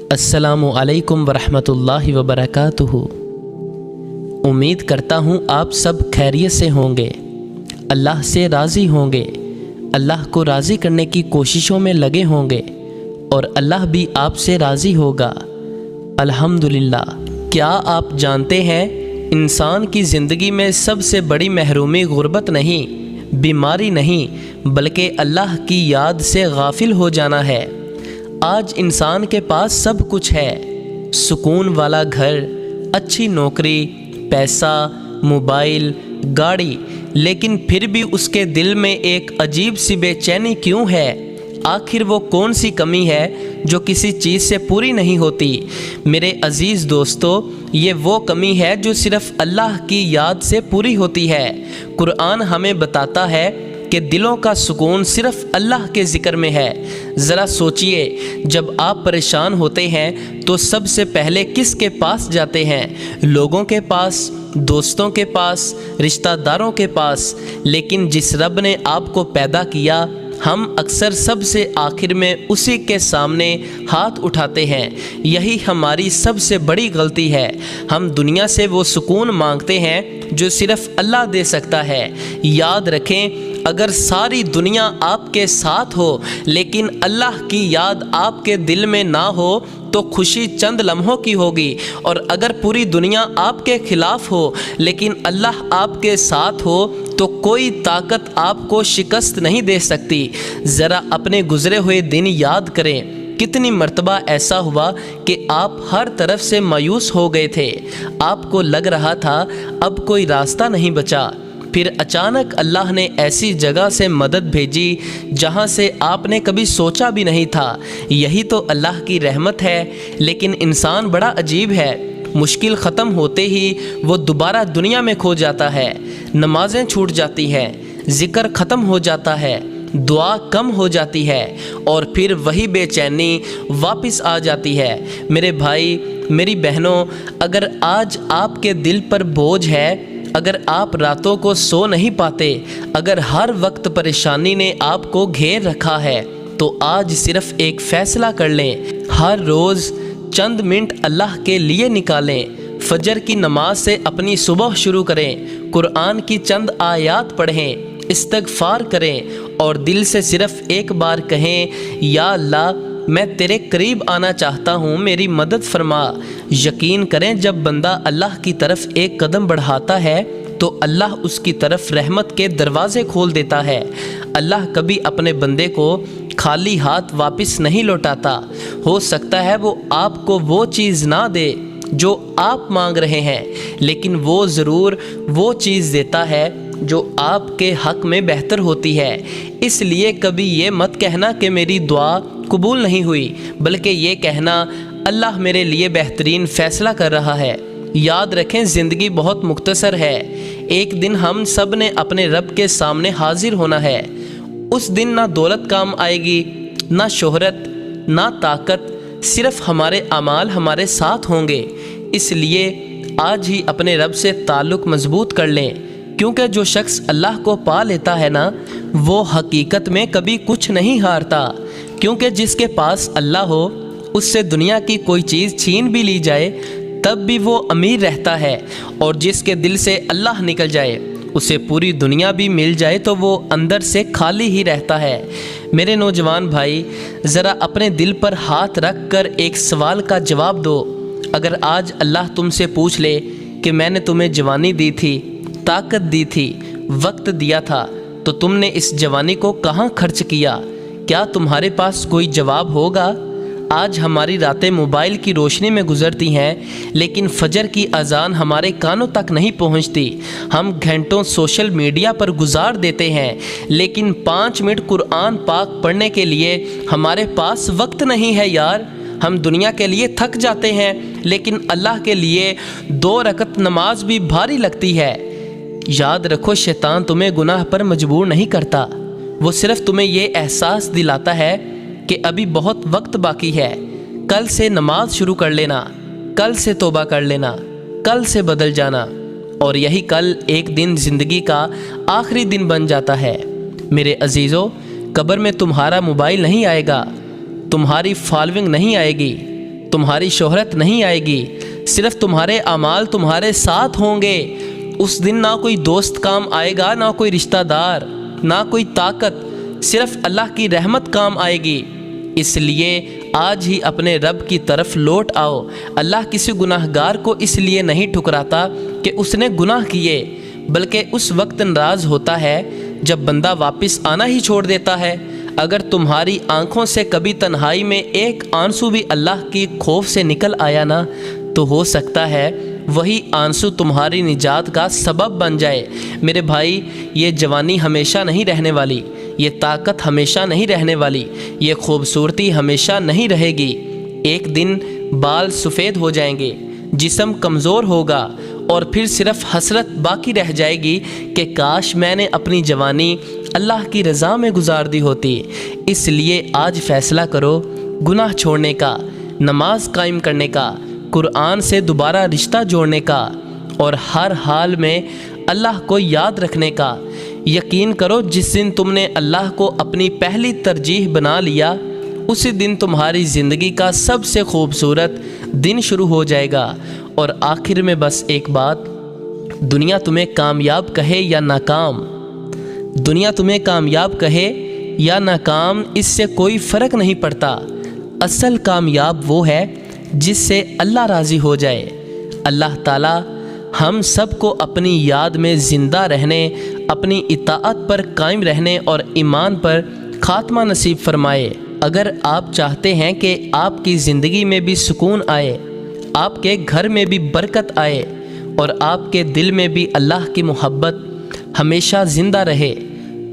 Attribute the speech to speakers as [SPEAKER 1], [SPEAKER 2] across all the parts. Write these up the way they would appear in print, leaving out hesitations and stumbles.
[SPEAKER 1] अस्सलामु अलैकुम वरहमतुल्लाहि वबरकातुहू। उम्मीद करता हूँ आप सब खैरियत से होंगे, अल्लाह से राज़ी होंगे, अल्लाह को राज़ी करने की कोशिशों में लगे होंगे और अल्लाह भी आपसे राज़ी होगा। अल्हम्दुलिल्लाह। क्या आप जानते हैं इंसान की ज़िंदगी में सबसे बड़ी महरूमी गुर्बत नहीं, बीमारी नहीं, बल्कि अल्लाह की याद से गाफिल हो जाना है। आज इंसान के पास सब कुछ है, सुकून वाला घर, अच्छी नौकरी, पैसा, मोबाइल, गाड़ी, लेकिन फिर भी उसके दिल में एक अजीब सी बेचैनी क्यों है? आखिर वो कौन सी कमी है जो किसी चीज़ से पूरी नहीं होती? मेरे अज़ीज़ दोस्तों, ये वो कमी है जो सिर्फ़ अल्लाह की याद से पूरी होती है। कुरान हमें बताता है कि दिलों का सुकून सिर्फ़ अल्लाह के ज़िक्र में है। ज़रा सोचिए, जब आप परेशान होते हैं तो सबसे पहले किसके पास जाते हैं? लोगों के पास, दोस्तों के पास, रिश्तेदारों के पास। लेकिन जिस रब ने आपको पैदा किया, हम अक्सर सबसे आखिर में उसी के सामने हाथ उठाते हैं। यही हमारी सबसे बड़ी गलती है। हम दुनिया से वो सुकून मांगते हैं जो सिर्फ़ अल्लाह दे सकता है। याद रखें, अगर सारी दुनिया आपके साथ हो लेकिन अल्लाह की याद आपके दिल में ना हो तो खुशी चंद लम्हों की होगी, और अगर पूरी दुनिया आपके खिलाफ हो लेकिन अल्लाह आपके साथ हो तो कोई ताकत आपको शिकस्त नहीं दे सकती। ज़रा अपने गुज़रे हुए दिन याद करें, कितनी मर्तबा ऐसा हुआ कि आप हर तरफ से मायूस हो गए थे। आपको लग रहा था अब कोई रास्ता नहीं बचा, फिर अचानक अल्लाह ने ऐसी जगह से मदद भेजी जहां से आपने कभी सोचा भी नहीं था। यही तो अल्लाह की रहमत है। लेकिन इंसान बड़ा अजीब है, मुश्किल ख़त्म होते ही वो दोबारा दुनिया में खो जाता है। नमाज़ें छूट जाती हैं, ज़िक्र ख़त्म हो जाता है, दुआ कम हो जाती है और फिर वही बेचैनी वापस आ जाती है। मेरे भाई, मेरी बहनों, अगर आज आपके दिल पर बोझ है, अगर आप रातों को सो नहीं पाते, अगर हर वक्त परेशानी ने आपको घेर रखा है, तो आज सिर्फ़ एक फ़ैसला कर लें। हर रोज़ चंद मिनट अल्लाह के लिए निकालें। फजर की नमाज से अपनी सुबह शुरू करें, कुरान की चंद आयात पढ़ें, इस्तग़फ़ार करें और दिल से सिर्फ़ एक बार कहें, या अल्लाह, मैं तेरे करीब आना चाहता हूँ, मेरी मदद फरमा। यकीन करें, जब बंदा अल्लाह की तरफ एक कदम बढ़ाता है तो अल्लाह उसकी तरफ रहमत के दरवाज़े खोल देता है। अल्लाह कभी अपने बंदे को खाली हाथ वापस नहीं लौटाता। हो सकता है वो आपको वो चीज़ ना दे जो आप मांग रहे हैं, लेकिन वो ज़रूर वो चीज़ देता है जो आपके हक़ में बेहतर होती है। इसलिए कभी ये मत कहना कि मेरी दुआ कबूल नहीं हुई, बल्कि ये कहना, अल्लाह मेरे लिए बेहतरीन फ़ैसला कर रहा है। याद रखें, ज़िंदगी बहुत मुख्तसर है। एक दिन हम सब ने अपने रब के सामने हाजिर होना है। उस दिन ना दौलत काम आएगी, ना शोहरत, ना ताकत, सिर्फ़ हमारे अमाल हमारे साथ होंगे। इसलिए आज ही अपने रब से ताल्लुक़ मज़बूत कर लें, क्योंकि जो शख्स अल्लाह को पा लेता है ना, वो हकीकत में कभी कुछ नहीं हारता। क्योंकि जिसके पास अल्लाह हो, उससे दुनिया की कोई चीज़ छीन भी ली जाए तब भी वो अमीर रहता है, और जिसके दिल से अल्लाह निकल जाए, उसे पूरी दुनिया भी मिल जाए तो वो अंदर से खाली ही रहता है। मेरे नौजवान भाई, ज़रा अपने दिल पर हाथ रख कर एक सवाल का जवाब दो। अगर आज अल्लाह तुमसे पूछ ले कि मैंने तुम्हें जवानी दी थी, ताकत दी थी, वक्त दिया था, तो तुमने इस जवानी को कहाँ खर्च किया? क्या तुम्हारे पास कोई जवाब होगा? आज हमारी रातें मोबाइल की रोशनी में गुजरती हैं, लेकिन फजर की अजान हमारे कानों तक नहीं पहुंचती। हम घंटों सोशल मीडिया पर गुजार देते हैं, लेकिन 5 मिनट कुरान पाक पढ़ने के लिए हमारे पास वक्त नहीं है यार। हम दुनिया के लिए थक जाते हैं, लेकिन अल्लाह के लिए 2 रकत नमाज भी भारी लगती है। याद रखो, शैतान तुम्हें गुनाह पर मजबूर नहीं करता, वो सिर्फ़ तुम्हें ये एहसास दिलाता है कि अभी बहुत वक्त बाकी है। कल से नमाज शुरू कर लेना, कल से तौबा कर लेना, कल से बदल जाना, और यही कल एक दिन ज़िंदगी का आखिरी दिन बन जाता है। मेरे अजीज़ों, कब्र में तुम्हारा मोबाइल नहीं आएगा, तुम्हारी फॉलोइंग नहीं आएगी, تمہاری شہرت نہیں آئے گی، صرف تمہارے اعمال تمہارے ساتھ ہوں گے۔ اس دن نہ کوئی دوست کام آئے گا، نہ کوئی رشتہ دار، نہ کوئی طاقت، صرف اللہ کی رحمت کام آئے گی۔ اس لیے آج ہی اپنے رب کی طرف لوٹ آؤ۔ اللہ کسی گناہ گار کو اس لیے نہیں ٹھکراتا کہ اس نے گناہ کیے، بلکہ اس وقت ناراض ہوتا ہے جب بندہ واپس آنا ہی چھوڑ دیتا ہے۔ اگر تمہاری آنکھوں سے کبھی تنہائی میں ایک آنسو بھی اللہ کی خوف سے نکل آیا نا، تو ہو سکتا ہے وہی آنسو تمہاری نجات کا سبب بن جائے۔ میرے بھائی، یہ جوانی ہمیشہ نہیں رہنے والی، یہ طاقت ہمیشہ نہیں رہنے والی، یہ خوبصورتی ہمیشہ نہیں رہے گی۔ ایک دن بال سفید ہو جائیں گے، جسم کمزور ہوگا، اور پھر صرف حسرت باقی رہ جائے گی کہ کاش میں نے اپنی جوانی اللہ کی رضا میں گزار دی ہوتی۔ اس لیے آج فیصلہ کرو گناہ چھوڑنے کا، نماز قائم کرنے کا، قرآن سے دوبارہ رشتہ جوڑنے کا، اور ہر حال میں اللہ کو یاد رکھنے کا۔ یقین کرو جس دن تم نے اللہ کو اپنی پہلی ترجیح بنا لیا، اسی دن تمہاری زندگی کا سب سے خوبصورت دن شروع ہو جائے گا۔ اور آخر میں بس ایک بات، دنیا تمہیں کامیاب کہے یا ناکام، دنیا تمہیں کامیاب کہے یا ناکام، اس سے کوئی فرق نہیں پڑتا۔ اصل کامیاب وہ ہے جس سے اللہ راضی ہو جائے۔ اللہ تعالیٰ ہم سب کو اپنی یاد میں زندہ رہنے، اپنی اطاعت پر قائم رہنے اور ایمان پر خاتمہ نصیب فرمائے۔ اگر آپ چاہتے ہیں کہ آپ کی زندگی میں بھی سکون آئے، آپ کے گھر میں بھی برکت آئے، اور آپ کے دل میں بھی اللہ کی محبت ہمیشہ زندہ رہے،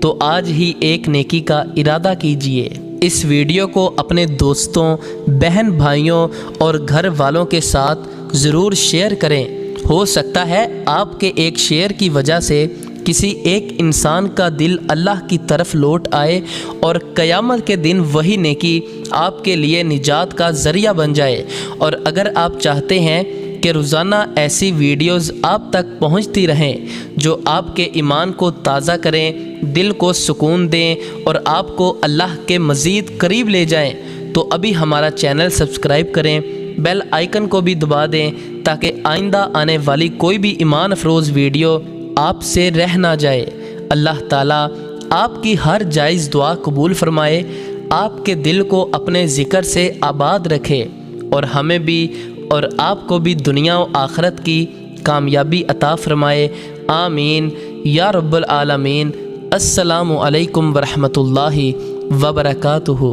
[SPEAKER 1] تو آج ہی ایک نیکی کا ارادہ کیجیے۔ اس ویڈیو کو اپنے دوستوں، بہن بھائیوں اور گھر والوں کے ساتھ ضرور شیئر کریں۔ ہو سکتا ہے آپ کے ایک شیئر کی وجہ سے کسی ایک انسان کا دل اللہ کی طرف لوٹ آئے، اور قیامت کے دن وہی نیکی آپ کے لیے نجات کا ذریعہ بن جائے۔ اور اگر آپ چاہتے ہیں کہ روزانہ ایسی ویڈیوز آپ تک پہنچتی رہیں جو آپ کے ایمان کو تازہ کریں، دل کو سکون دیں اور آپ کو اللہ کے مزید قریب لے جائیں، تو ابھی ہمارا چینل سبسکرائب کریں، بیل آئیکن کو بھی دبا دیں، تاکہ آئندہ آنے والی کوئی بھی ایمان افروز ویڈیو آپ سے رہ نہ جائے۔ اللہ تعالیٰ آپ کی ہر جائز دعا قبول فرمائے، آپ کے دل کو اپنے ذکر سے آباد رکھے، اور ہمیں بھی اور آپ کو بھی دنیا و آخرت کی کامیابی عطا فرمائے۔ آمین یا رب العالمین۔ السلام علیکم ورحمۃ اللہ وبرکاتہ۔